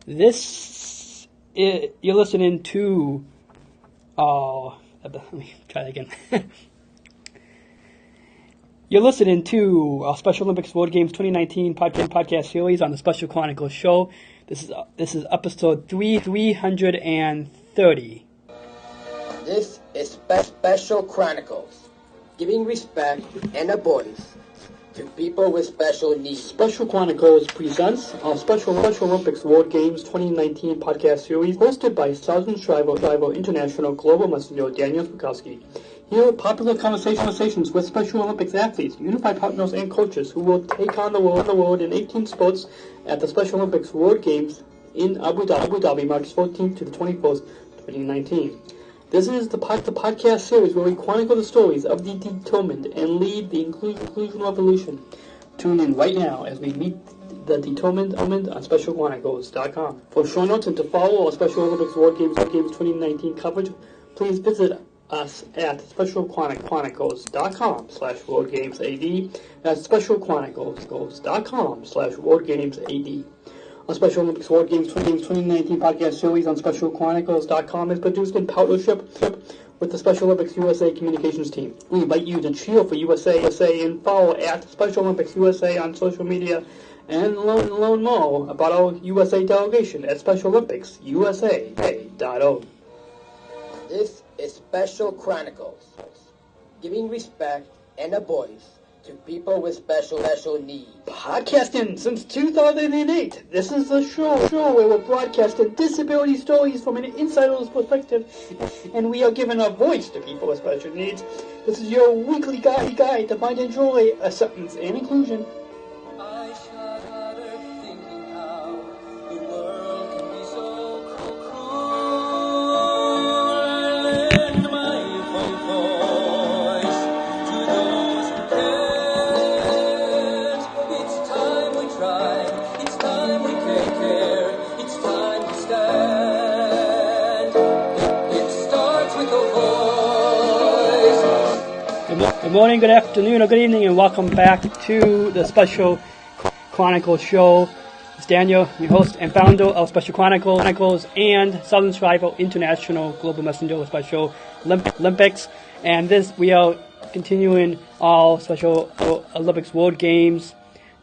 You're listening to, let me try that again. You're listening to Special Olympics World Games 2019 podcast series on the Special Chronicles show. This is episode 330. This is Special Chronicles, giving respect and a voice to people with special needs. Special Chronicles presents our Special Olympics World Games 2019 podcast series, hosted by Southern Tribal International Global Messenger Daniel Smrokowski. Here, popular conversations with Special Olympics athletes, unified partners, and coaches who will take on the world in 18 sports at the Special Olympics World Games in Abu Dhabi, March 14th to the 21st, 2019. This is the podcast series where we chronicle the stories of the determined and lead the inclusion revolution. Tune in right now as we meet the determined on SpecialChronicles.com. For show notes and to follow our Special Olympics World Games 2019 coverage, please visit us at SpecialChronicles.com/WorldGamesAD. That's SpecialChronicles.com/WorldGamesAD. Our Special Olympics World Games 2019 podcast series on SpecialChronicles.com is produced in partnership with the Special Olympics USA communications team. We invite you to cheer for USA and follow at Special Olympics USA on social media and learn more about our USA delegation at SpecialOlympicsUSA.org. This is Special Chronicles, giving respect and a voice to people with special needs. Podcasting since 2008. This is the show where we're broadcasting disability stories from an insider's perspective, and we are giving a voice to people with special needs. This is your weekly guide to find and enjoy acceptance and inclusion. I shudder thinking how the world can be so cruel. I lend my voice to those who can't. It's time we try. It's time we take care. It's time to stand. It starts with a voice. Good morning, good afternoon, or good evening, and welcome back to the Special Chronicles show. It's Daniel, your host and founder of Special Chronicles and Southern Tribal International Global Messenger of Special Olympics. And we are continuing our Special Olympics World Games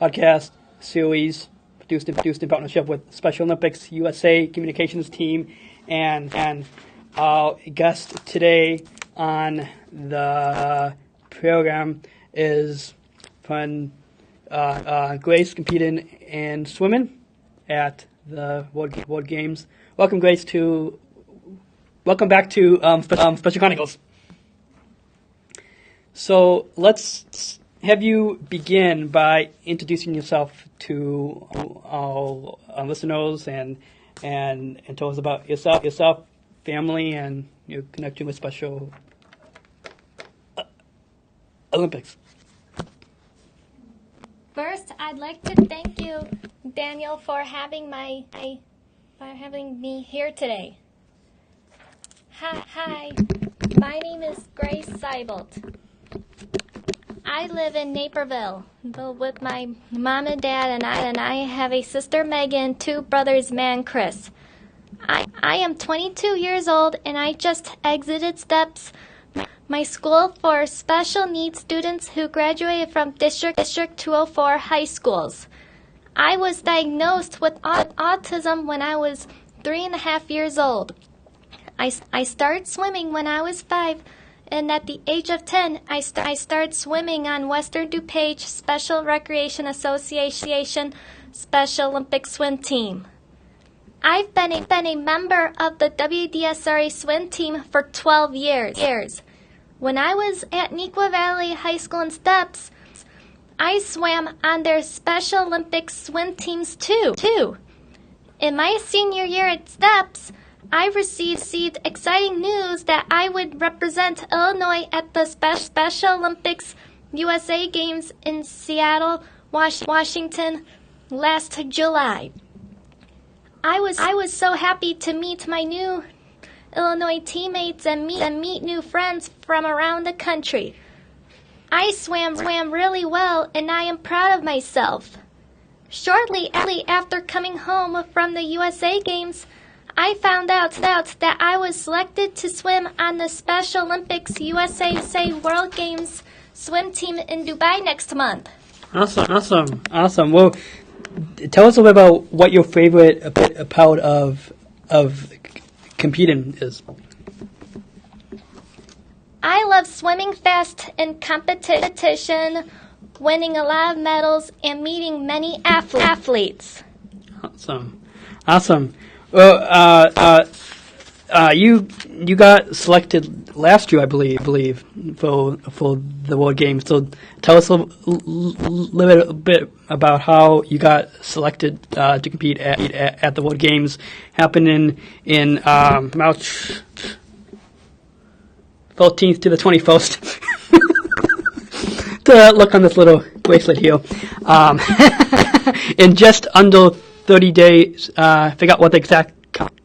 podcast series produced in partnership with Special Olympics USA communications team. And our guest today on the program is from Grace, competing in swimming at the World Games. Welcome, Grace, welcome back to Special Chronicles. So let's have you begin by introducing yourself to our listeners and tell us about yourself, family, and your connection with Special Olympics. First, I'd like to thank you, Daniel, for having me here today. Hi, my name is Grace Seiboldt. I live in Naperville with my mom and dad, and I have a sister, Megan, two brothers, Matt and Chris. I am 22 years old, and I just exited STEPS, my school for special needs students who graduated from District 204 high schools. I was diagnosed with autism when I was 3.5 years old. I started swimming when I was 5, and at the age of 10, I started swimming on Western DuPage Special Recreation Association Special Olympic Swim Team. I've been a member of the WDSRA swim team for 12 years. When I was at Neuqua Valley High School in STEPS, I swam on their Special Olympics swim teams too. In my senior year at STEPS, I received exciting news that I would represent Illinois at the Special Olympics USA Games in Seattle, Washington last July. I was so happy to meet my new Illinois teammates and meet new friends from around the country. I swam really well, and I am proud of myself. Shortly after coming home from the USA Games, I found out that I was selected to swim on the Special Olympics USA World Games swim team in Dubai next month. Awesome. Well, tell us a little bit about what your favorite part of competing is. I love swimming fast in competition, winning a lot of medals, and meeting many athletes. Awesome. Well, you got selected last year, I believe, for the World Games. So tell us a little bit about how you got selected to compete at the World Games. Happened in March 14th to the 21st. To look on this little bracelet here. In just under 30 days, I forgot what the exact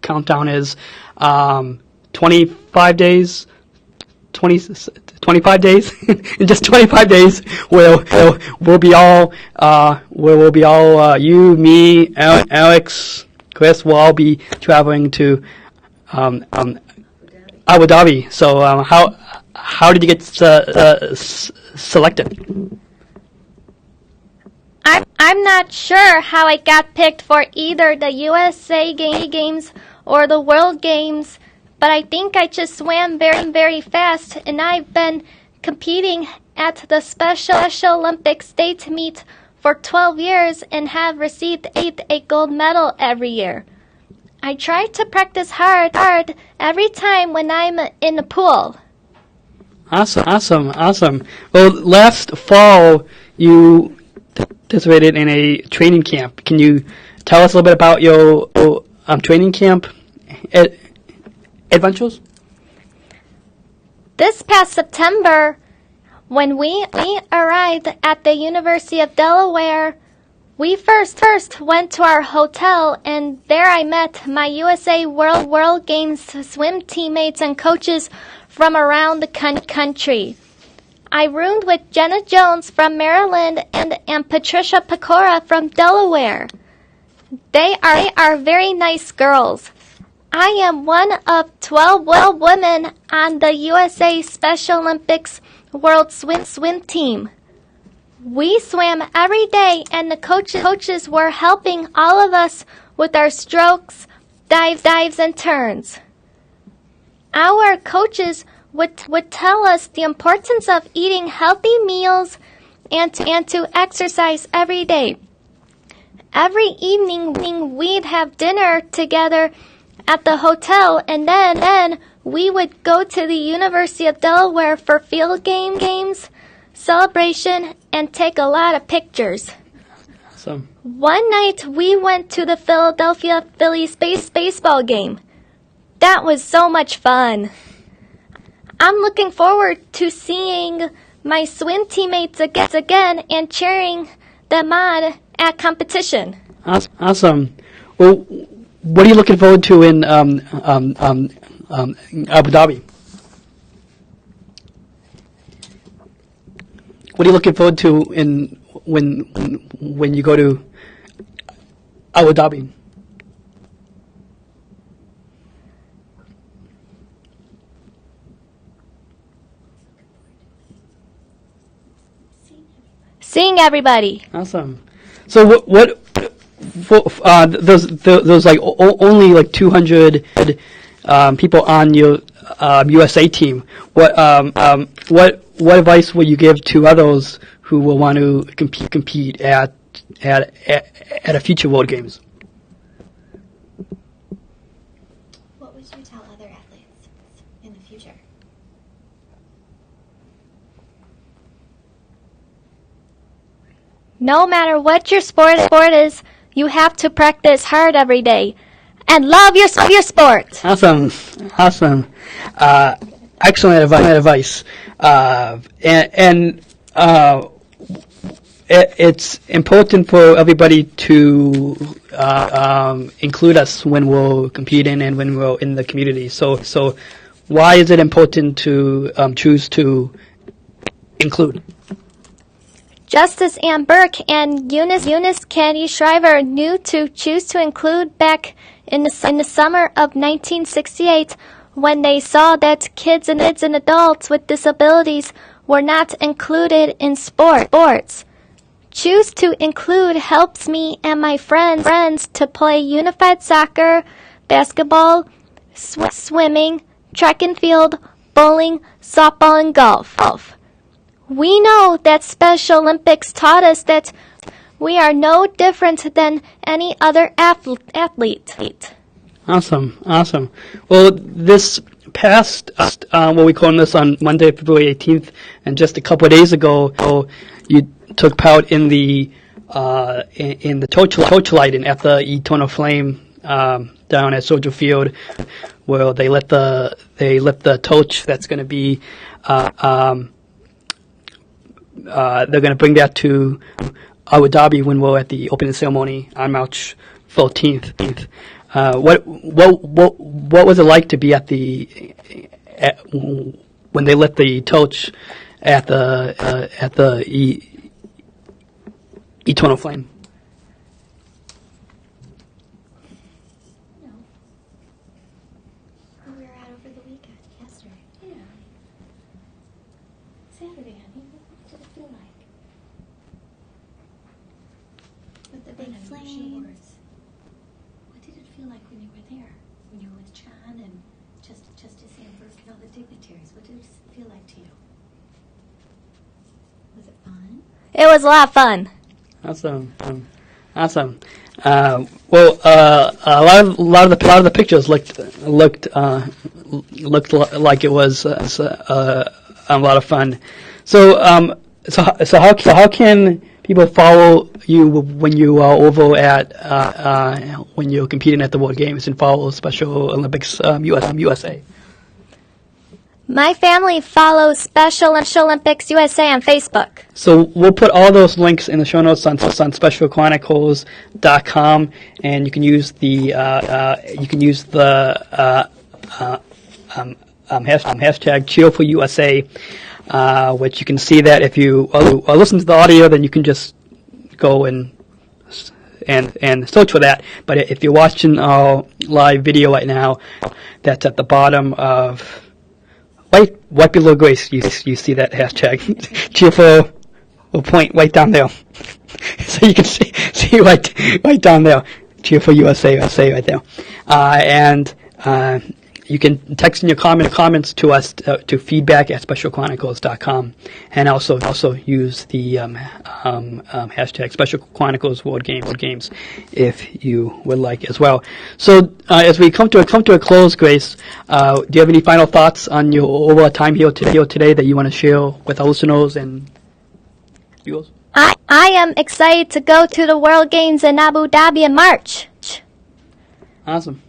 countdown is. 25 days. In just 25 days, we'll be all you, me, Alex, Chris. We'll all be traveling to Abu Dhabi. So how did you get selected? I'm not sure how I got picked for either the USA Games or the World Games, but I think I just swam very fast, and I've been competing at the Special Olympics state meet for 12 years and have received a gold medal every year. I try to practice hard every time when I'm in the pool. Awesome. Well, last fall you participated in a training camp. Can you tell us a little bit about your training camp adventures? This past September, when we arrived at the University of Delaware, we first went to our hotel, and there I met my USA World Games swim teammates and coaches from around the country. I roomed with Jenna Jones from Maryland and Patricia Pecora from Delaware. They are very nice girls. I am one of 12 women on the USA Special Olympics World Swim Team. We swam every day, and the coaches were helping all of us with our strokes, dives, and turns. Our coaches would tell us the importance of eating healthy meals and to exercise every day. Every evening we'd have dinner together at the hotel, and then we would go to the University of Delaware for field games, celebration, and take a lot of pictures. Awesome. One night we went to the Philadelphia Phillies baseball game. That was so much fun. I'm looking forward to seeing my swim teammates again and cheering them on at competition. Awesome. Well, what are you looking forward to in Abu Dhabi? What are you looking forward to when you go to Abu Dhabi? Seeing everybody. Awesome. So what those like only like 200 people on your USA team. What advice would you give to others who will want to compete at a future World Games? What would you tell other athletes in the future? No matter what your sport is, you have to practice hard every day and love your sport. Awesome. Excellent advice. It's important for everybody to include us when we're competing and when we're in the community. So why is it important to choose to include? Justice Ann Burke and Eunice Caddy Shriver knew to choose to include back in the summer of 1968 when they saw that kids and adults with disabilities were not included in sports. Choose to Include helps me and my friends to play unified soccer, basketball, swimming, track and field, bowling, softball, and golf. We know that Special Olympics taught us that we are no different than any other athlete. Awesome. Well, this past, we call this on Monday, February 18th, and just a couple of days ago, you took part in the torchlight at the Eternal Flame down at Soldier Field, where they lit the torch. That's going to be they're going to bring that to Abu Dhabi when we're at the opening ceremony on March 14th. What was it like to be when they lit the torch at the Eternal Flame? We were out over the weekend, yesterday. Yeah. Saturday, honey. What did it feel like? With the big flames. What did it feel like when you were there? When you were with John and Justice Ann Burke and all the dignitaries? What did it feel like to you? Was it fun? It was a lot of fun. Awesome. Well, a lot of the pictures looked like it was a lot of fun. So how can people follow you when you are over at when you're competing at the World Games and follow Special Olympics USA? My family follows Special Olympics USA on Facebook. So we'll put all those links in the show notes on SpecialChronicles.com, and you can use the hashtag #CheerForUSA, which you can see that if you listen to the audio, then you can just go and search for that. But if you're watching our live video right now, that's at the bottom of right below Grace. You see that hashtag cheerful. We'll point right down there, so you can see right down there. Cheerful USA right there, and you can text in your comments to us to feedback@specialchronicles.com, and also use the hashtag Special Chronicles World Games if you would like as well. So as we come to a close, Grace, do you have any final thoughts on your overall time here today that you want to share with our listeners and viewers? I am excited to go to the World Games in Abu Dhabi in March. Awesome.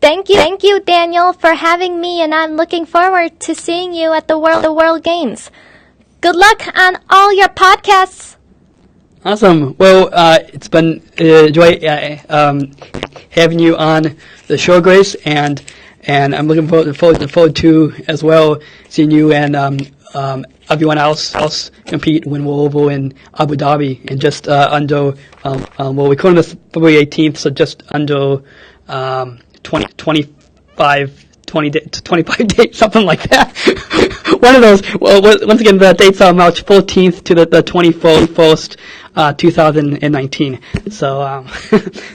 Thank you, Daniel, for having me, and I'm looking forward to seeing you at the World Games. Good luck on all your podcasts. Awesome. Well, it's been a joy having you on the show, Grace, and I'm looking forward to as well seeing you and everyone else compete when we're over in Abu Dhabi in just under we're calling this February 18th, so just under 25 days, something like that. One of those. Well, once again, the dates are March 14th to the 21st, 2019. So,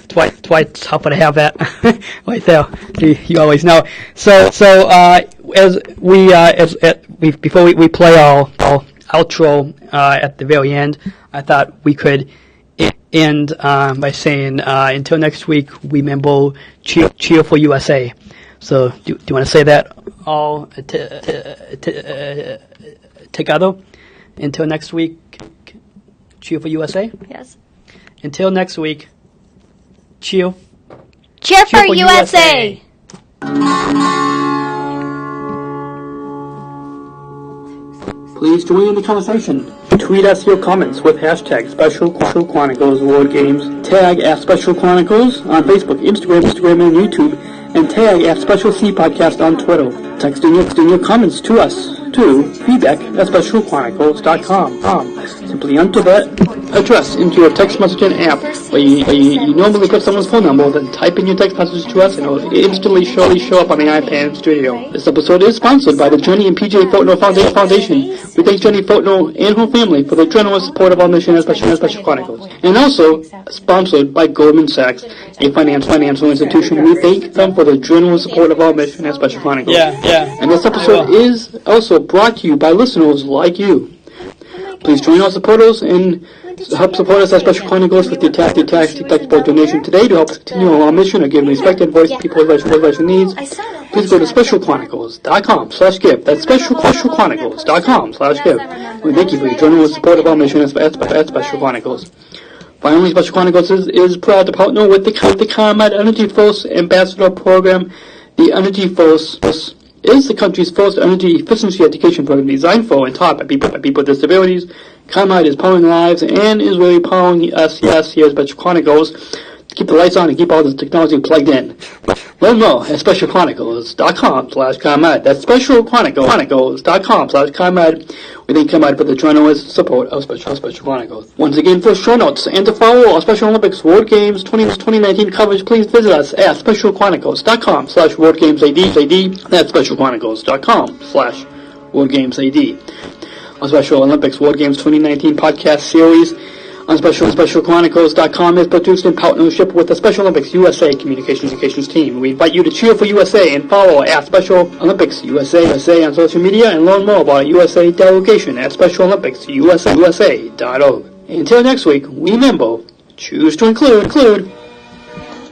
twice happy to have that right there. You always know. So as before we play our outro at the very end, I thought we could end by saying, until next week, remember, cheer for USA. So, do you want to say that all together? Until next week, cheer for USA? Yes. Until next week, cheer for USA! Please join in the conversation. Tweet us your comments with hashtag Special Chronicles World Games. Tag @Special Chronicles on Facebook, Instagram, and YouTube. And tag @Special C Podcast on Twitter. Text in your comments to us to feedback@specialchronicles.com. Simply enter that address into your text messaging app where you normally put someone's phone number, then type in your text message to us and it will instantly show up on the iPad studio. This episode is sponsored by the Jenny and PJ Fortnell Foundation. We thank Jenny Fortnell and her family for their generous support of our mission as Special Chronicles. And also sponsored by Goldman Sachs, a financial institution. We thank them for the generous support of our mission as Special Chronicles. Yeah. And this episode is also brought to you by listeners like you. Please join our supporters and help support us at Special Chronicles with the tax-deductible donation today to help us continue our mission of giving respect and voice to people with special needs. Please go to specialchronicles.com/give. That's specialchronicles.com/give. We thank you for your generous support of our mission at Special Chronicles. Finally, Special Chronicles is proud to partner with the ComEd Energy Force Ambassador Program. The Energy Force is the country's first energy efficiency education program designed for and taught by people with disabilities. ComEd is powering lives and is really powering us here at Special Chronicles to keep the lights on and keep all this technology plugged in. Learn more at specialchronicles.com/ComEd. That's specialchronicles.com/ComEd. We thank ComEd for the generous support of Special Chronicles. Once again, for show notes and to follow our Special Olympics World Games 2019 coverage, please visit us at specialchronicles.com/WorldGamesAD. That's specialchronicles.com/WorldGamesAD. Our Special Olympics World Games 2019 podcast series on specialchronicles.com is produced in partnership with the Special Olympics USA Communications team. We invite you to cheer for USA and follow at Special Olympics USA on social media and learn more about USA delegation at specialolympicsusa.org. Until next week, remember, choose to include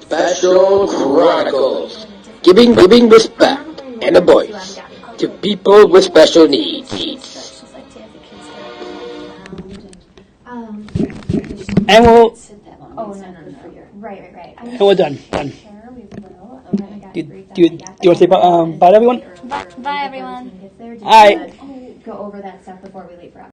Special Chronicles, giving respect and a voice to people with special needs. And we'll... Right. And we're done. Do you want to say bye to everyone? Bye, everyone. All right. Go over that stuff before we leave for